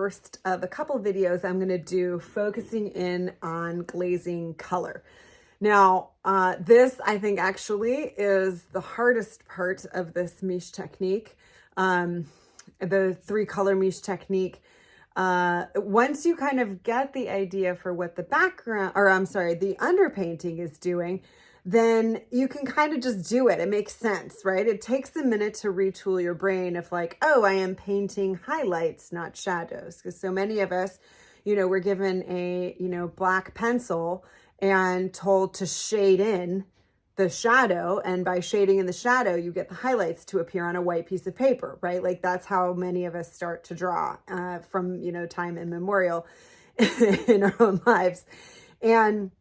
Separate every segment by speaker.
Speaker 1: first of a couple videos I'm going to do focusing in on glazing color. Now, this I think actually is the hardest part of this Mische technique, the 3-color Mische technique. Once you kind of get the idea for what the background, or I'm sorry, the underpainting is doing, then you can kind of just do it. It makes sense, right? It takes a minute to retool your brain of like, oh, I am painting highlights, not shadows. Because so many of us, we're given a, black pencil and told to shade in the shadow. And by shading in the shadow, you get the highlights to appear on a white piece of paper, right? Like that's how many of us start to draw from, time immemorial in our own lives. And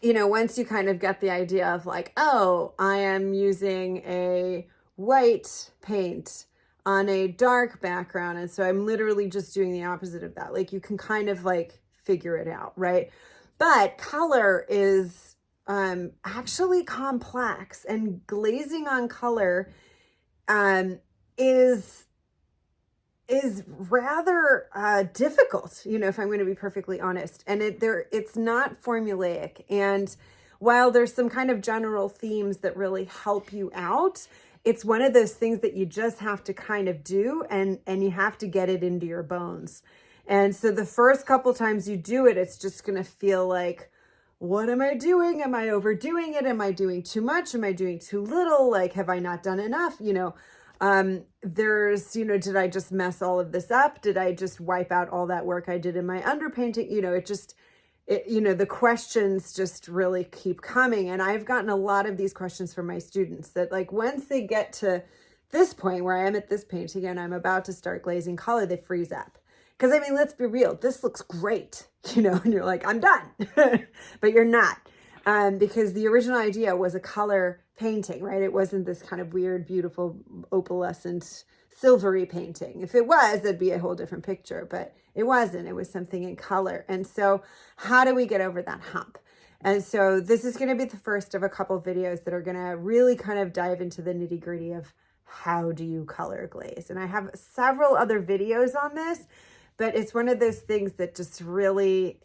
Speaker 1: once you kind of get the idea of like, oh, I am using a white paint on a dark background. And so I'm literally just doing the opposite of that. Like you can kind of like figure it out, right? But color is actually complex, and glazing on color is rather difficult, if I'm going to be perfectly honest. And it's not formulaic. And while there's some kind of general themes that really help you out, it's one of those things that you just have to kind of do, and you have to get it into your bones. And so the first couple times you do it, it's just going to feel like, what am I doing? Am I overdoing it? Am I doing too much? Am I doing too little? Like, have I not done enough? There's, did I just mess all of this up? Did I just wipe out all that work I did in my underpainting? The questions just really keep coming. And I've gotten a lot of these questions from my students that like, once they get to this point where I am at this painting and I'm about to start glazing color, they freeze up. Because I mean, let's be real, this looks great, and you're like, I'm done, but you're not. Because the original idea was a color painting, right? It wasn't this kind of weird, beautiful, opalescent, silvery painting. If it was, it'd be a whole different picture, but it wasn't. It was something in color. And so how do we get over that hump? And so this is going to be the first of a couple videos that are going to really kind of dive into the nitty gritty of how do you color glaze. And I have several other videos on this, but it's one of those things that just really,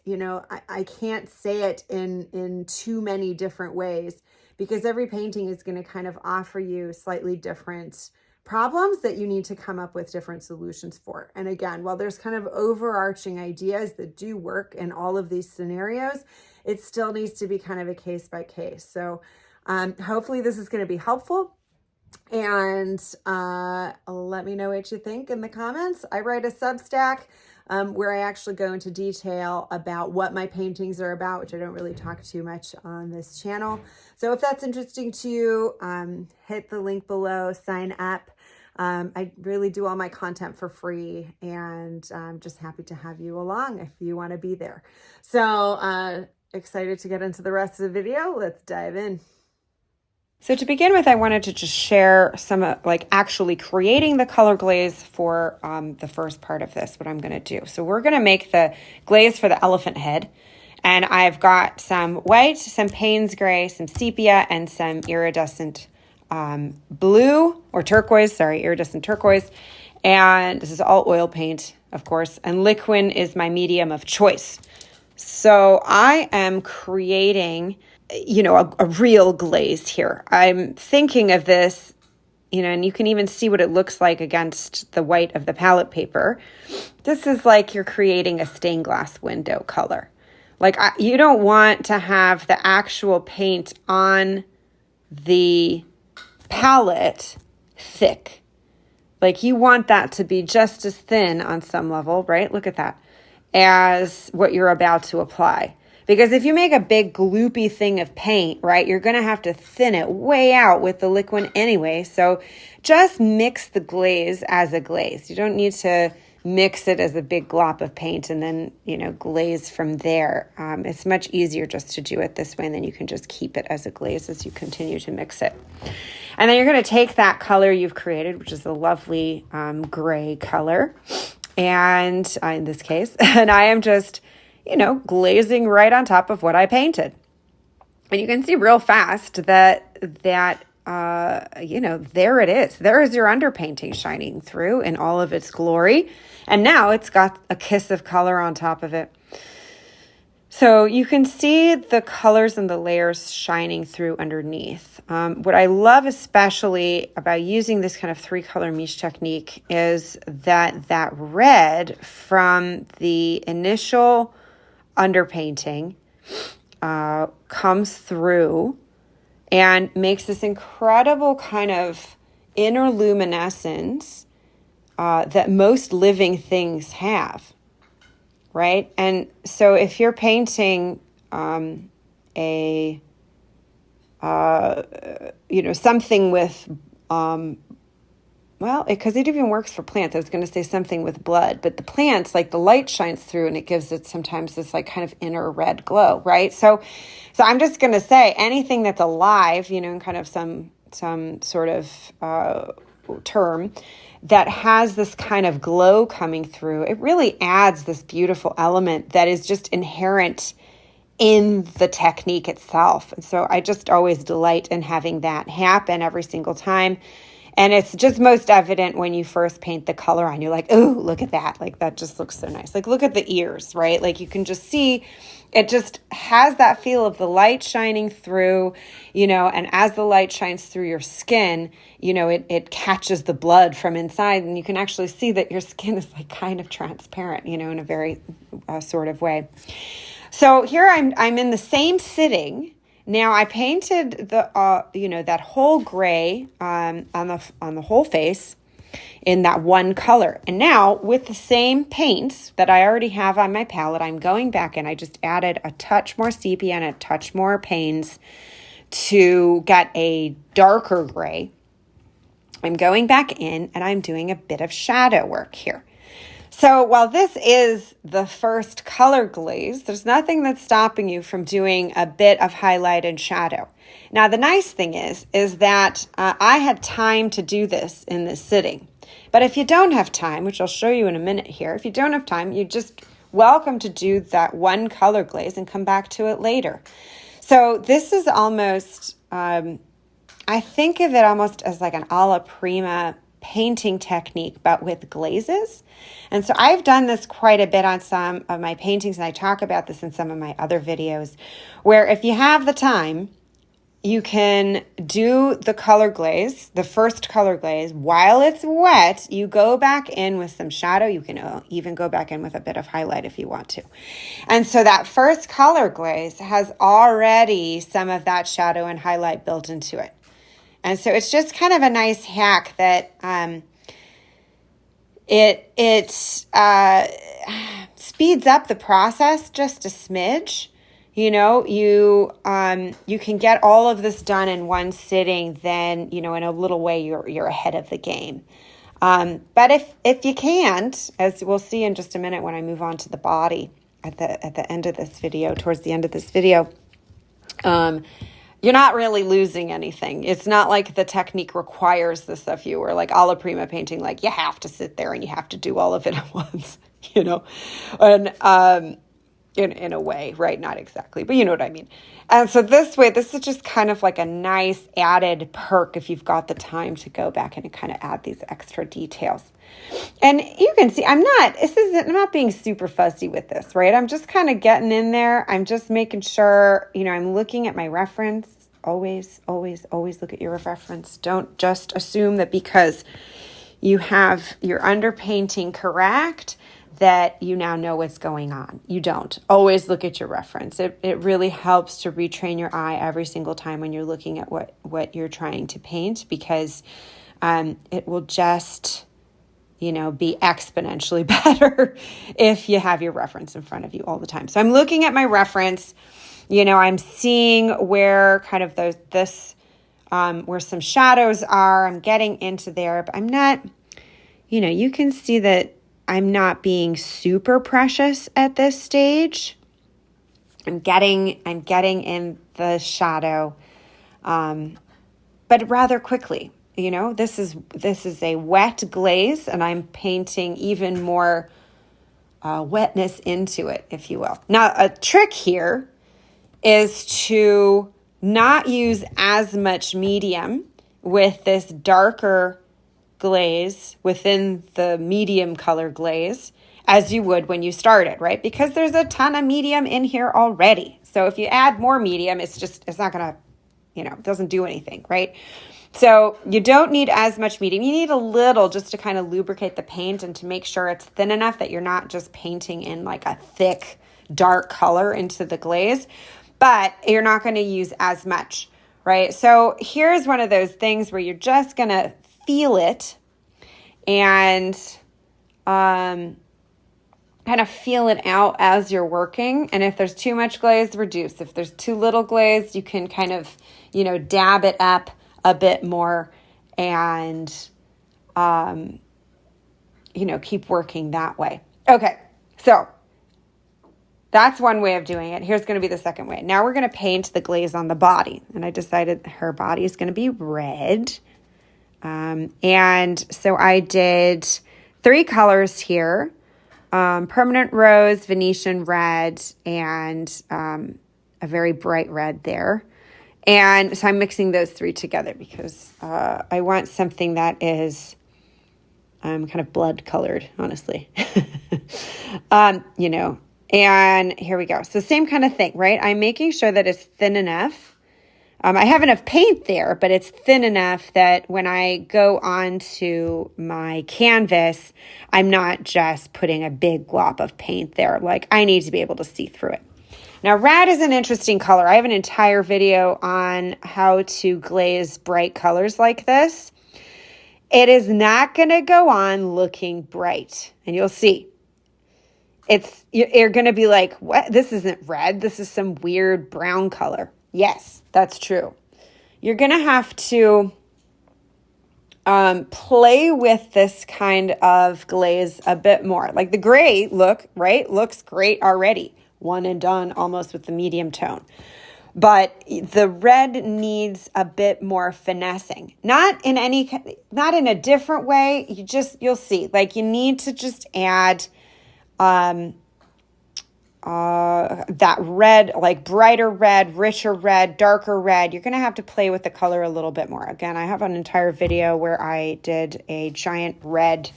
Speaker 1: I can't say it in too many different ways, because every painting is going to kind of offer you slightly different problems that you need to come up with different solutions for. And again, while there's kind of overarching ideas that do work in all of these scenarios, it still needs to be kind of a case by case. So hopefully this is going to be helpful. And let me know what you think in the comments. I write a Substack where I actually go into detail about what my paintings are about, which I don't really talk too much on this channel. So if that's interesting to you, hit the link below, sign up. I really do all my content for free, and I'm just happy to have you along if you want to be there. So excited to get into the rest of the video. Let's dive in.
Speaker 2: So to begin with, I wanted to just share some actually creating the color glaze for the first part of this, what I'm going to do. So we're going to make the glaze for the elephant head. And I've got some white, some Payne's gray, some sepia, and some iridescent blue or turquoise, iridescent turquoise. And this is all oil paint, of course. And liquid is my medium of choice. So I am creating a real glaze here. I'm thinking of this, and you can even see what it looks like against the white of the palette paper. This is like you're creating a stained glass window color. Like you don't want to have the actual paint on the palette thick. Like you want that to be just as thin on some level, right? Look at that, as what you're about to apply. Because if you make a big gloopy thing of paint, right, you're going to have to thin it way out with the liquid anyway. So just mix the glaze as a glaze. You don't need to mix it as a big glop of paint and then, glaze from there. It's much easier just to do it this way, and then you can just keep it as a glaze as you continue to mix it. And then you're going to take that color you've created, which is a lovely gray color, and in this case, and I am just glazing right on top of what I painted. And you can see real fast that there it is. There is your underpainting shining through in all of its glory. And now it's got a kiss of color on top of it. So you can see the colors and the layers shining through underneath. What I love especially about using this kind of 3-color Mische technique is that red from the initial underpainting comes through and makes this incredible kind of inner luminescence that most living things have. Right? And so if you're painting something with, because it even works for plants. I was going to say something with blood, but the plants, like the light shines through and it gives it sometimes this like kind of inner red glow, right? So I'm just going to say anything that's alive, in kind of some sort of term, that has this kind of glow coming through, it really adds this beautiful element that is just inherent in the technique itself. And so I just always delight in having that happen every single time. And it's just most evident when you first paint the color on. You're like, oh, look at that. Like, that just looks so nice. Like, look at the ears, right? Like, you can just see it just has that feel of the light shining through, and as the light shines through your skin, it catches the blood from inside, and you can actually see that your skin is like kind of transparent, in a very sort of way. So here I'm in the same sitting. Now I painted the that whole gray on the whole face in that one color. And now with the same paints that I already have on my palette, I'm going back and I just added a touch more sepia and a touch more paints to get a darker gray. I'm going back in and I'm doing a bit of shadow work here. So while this is the first color glaze, there's nothing that's stopping you from doing a bit of highlight and shadow. Now, the nice thing is that I had time to do this in this sitting. But if you don't have time, which I'll show you in a minute here, if you don't have time, you're just welcome to do that one color glaze and come back to it later. So this is almost, I think of it almost as like an alla prima painting technique, but with glazes. And so I've done this quite a bit on some of my paintings, and I talk about this in some of my other videos, where if you have the time, you can do the color glaze, the first color glaze, while it's wet. You go back in with some shadow. You can even go back in with a bit of highlight if you want to. And so that first color glaze has already some of that shadow and highlight built into it. And so it's just kind of a nice hack that it speeds up the process just a smidge. You can get all of this done in one sitting. Then, in a little way, you're ahead of the game. But if you can't, as we'll see in just a minute when I move on to the body at the end of this video, towards the end of this video, you're not really losing anything. It's not like the technique requires this of you, or like alla prima painting, like you have to sit there and you have to do all of it at once, and in a way, right? Not exactly, but you know what I mean. And so this is just kind of like a nice added perk if you've got the time to go back and kind of add these extra details. And you can see I'm not being super fussy with this, right? I'm just kind of getting in there. I'm just making sure, I'm looking at my reference. Always, always, always look at your reference. Don't just assume that because you have your underpainting correct that you now know what's going on. You don't. Always look at your reference. It really helps to retrain your eye every single time when you're looking at what you're trying to paint, because it will just, be exponentially better if you have your reference in front of you all the time. So I'm looking at my reference. I'm seeing where kind of where some shadows are. I'm getting into there, but I'm not, you can see that I'm not being super precious at this stage. I'm getting in the shadow, but rather quickly. This is a wet glaze, and I'm painting even more wetness into it, if you will. Now, a trick here is to not use as much medium with this darker glaze within the medium color glaze as you would when you started, right? Because there's a ton of medium in here already. So if you add more medium, it's not going to, it doesn't do anything, right? So you don't need as much medium. You need a little just to kind of lubricate the paint and to make sure it's thin enough that you're not just painting in like a thick, dark color into the glaze, but you're not going to use as much, right? So here's one of those things where you're just going to feel it and kind of feel it out as you're working. And if there's too much glaze, reduce. If there's too little glaze, you can kind of, dab it up a bit more and, keep working that way. Okay, so that's one way of doing it. Here's going to be the second way. Now we're going to paint the glaze on the body. And I decided her body is going to be red. And so I did 3 colors here. Permanent rose, Venetian red, and a very bright red there. And so I'm mixing those 3 together because I want something that is kind of blood colored, honestly. And here we go. So same kind of thing, right? I'm making sure that it's thin enough. I have enough paint there, but it's thin enough that when I go onto my canvas, I'm not just putting a big glop of paint there. Like, I need to be able to see through it. Now, red is an interesting color. I have an entire video on how to glaze bright colors like this. It is not going to go on looking bright, and you'll see. You're going to be like, what? This isn't red. This is some weird brown color. Yes, that's true. You're going to have to play with this kind of glaze a bit more. Like the gray looks great already. One and done almost with the medium tone. But the red needs a bit more finessing. Not in a different way. You'll see. Like you need to just add that red, like brighter red, richer red, darker red. You're going to have to play with the color a little bit more. Again, I have an entire video where I did a giant red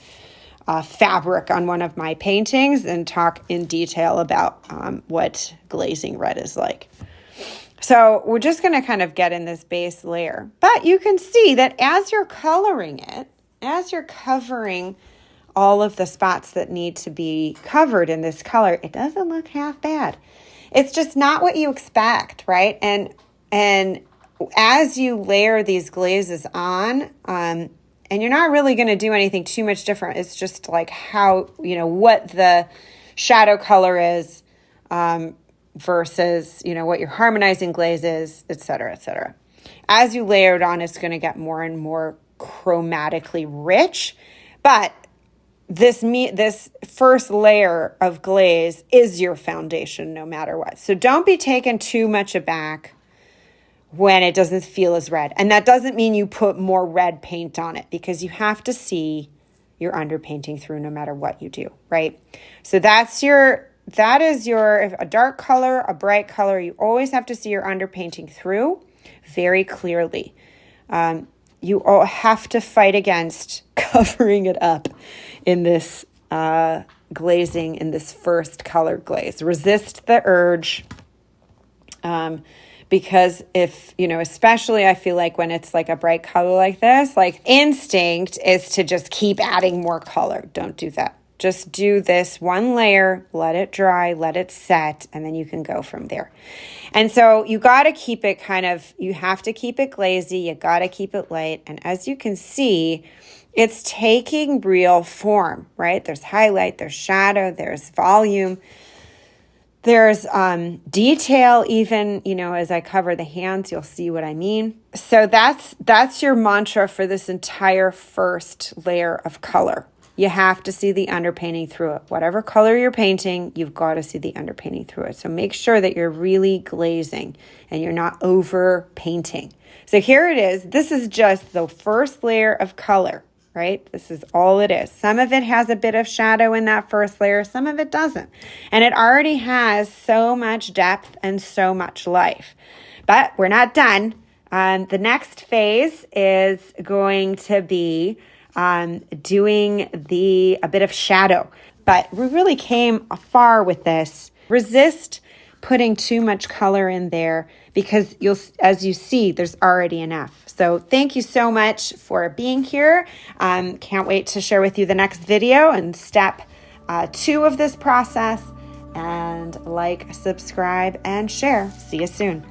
Speaker 2: fabric on one of my paintings and talk in detail about what glazing red is like. So we're just going to kind of get in this base layer. But you can see that as you're coloring it, as you're covering all of the spots that need to be covered in this color, it doesn't look half bad. It's just not what you expect, right? And as you layer these glazes on, and you're not really going to do anything too much different. It's just like how, what the shadow color is versus, what your harmonizing glaze is, et cetera, et cetera. As you layer it on, it's going to get more and more chromatically rich, but this first layer of glaze is your foundation no matter what. So don't be taken too much aback when it doesn't feel as red. And that doesn't mean you put more red paint on it because you have to see your underpainting through no matter what you do, right? So that is your a dark color, a bright color. You always have to see your underpainting through very clearly. You all have to fight against covering it up in this glazing, in this first color glaze. Resist the urge because if, especially I feel like when it's like a bright color like this, like instinct is to just keep adding more color. Don't do that. Just do this one layer, let it dry, let it set, and then you can go from there. And so you got to keep it you have to keep it glazy. You got to keep it light. And as you can see, it's taking real form, right? There's highlight, there's shadow, there's volume. There's detail even, as I cover the hands, you'll see what I mean. So that's your mantra for this entire first layer of color. You have to see the underpainting through it. Whatever color you're painting, you've got to see the underpainting through it. So make sure that you're really glazing and you're not over painting. So here it is. This is just the first layer of color, right? This is all it is. Some of it has a bit of shadow in that first layer. Some of it doesn't. And it already has so much depth and so much life. But we're not done. The next phase is going to be doing a bit of shadow. But we really came far with this. Resist putting too much color in there because as you see, there's already enough. So thank you so much for being here. Can't wait to share with you the next video and step 2 of this process. And like, subscribe, and share. See you soon.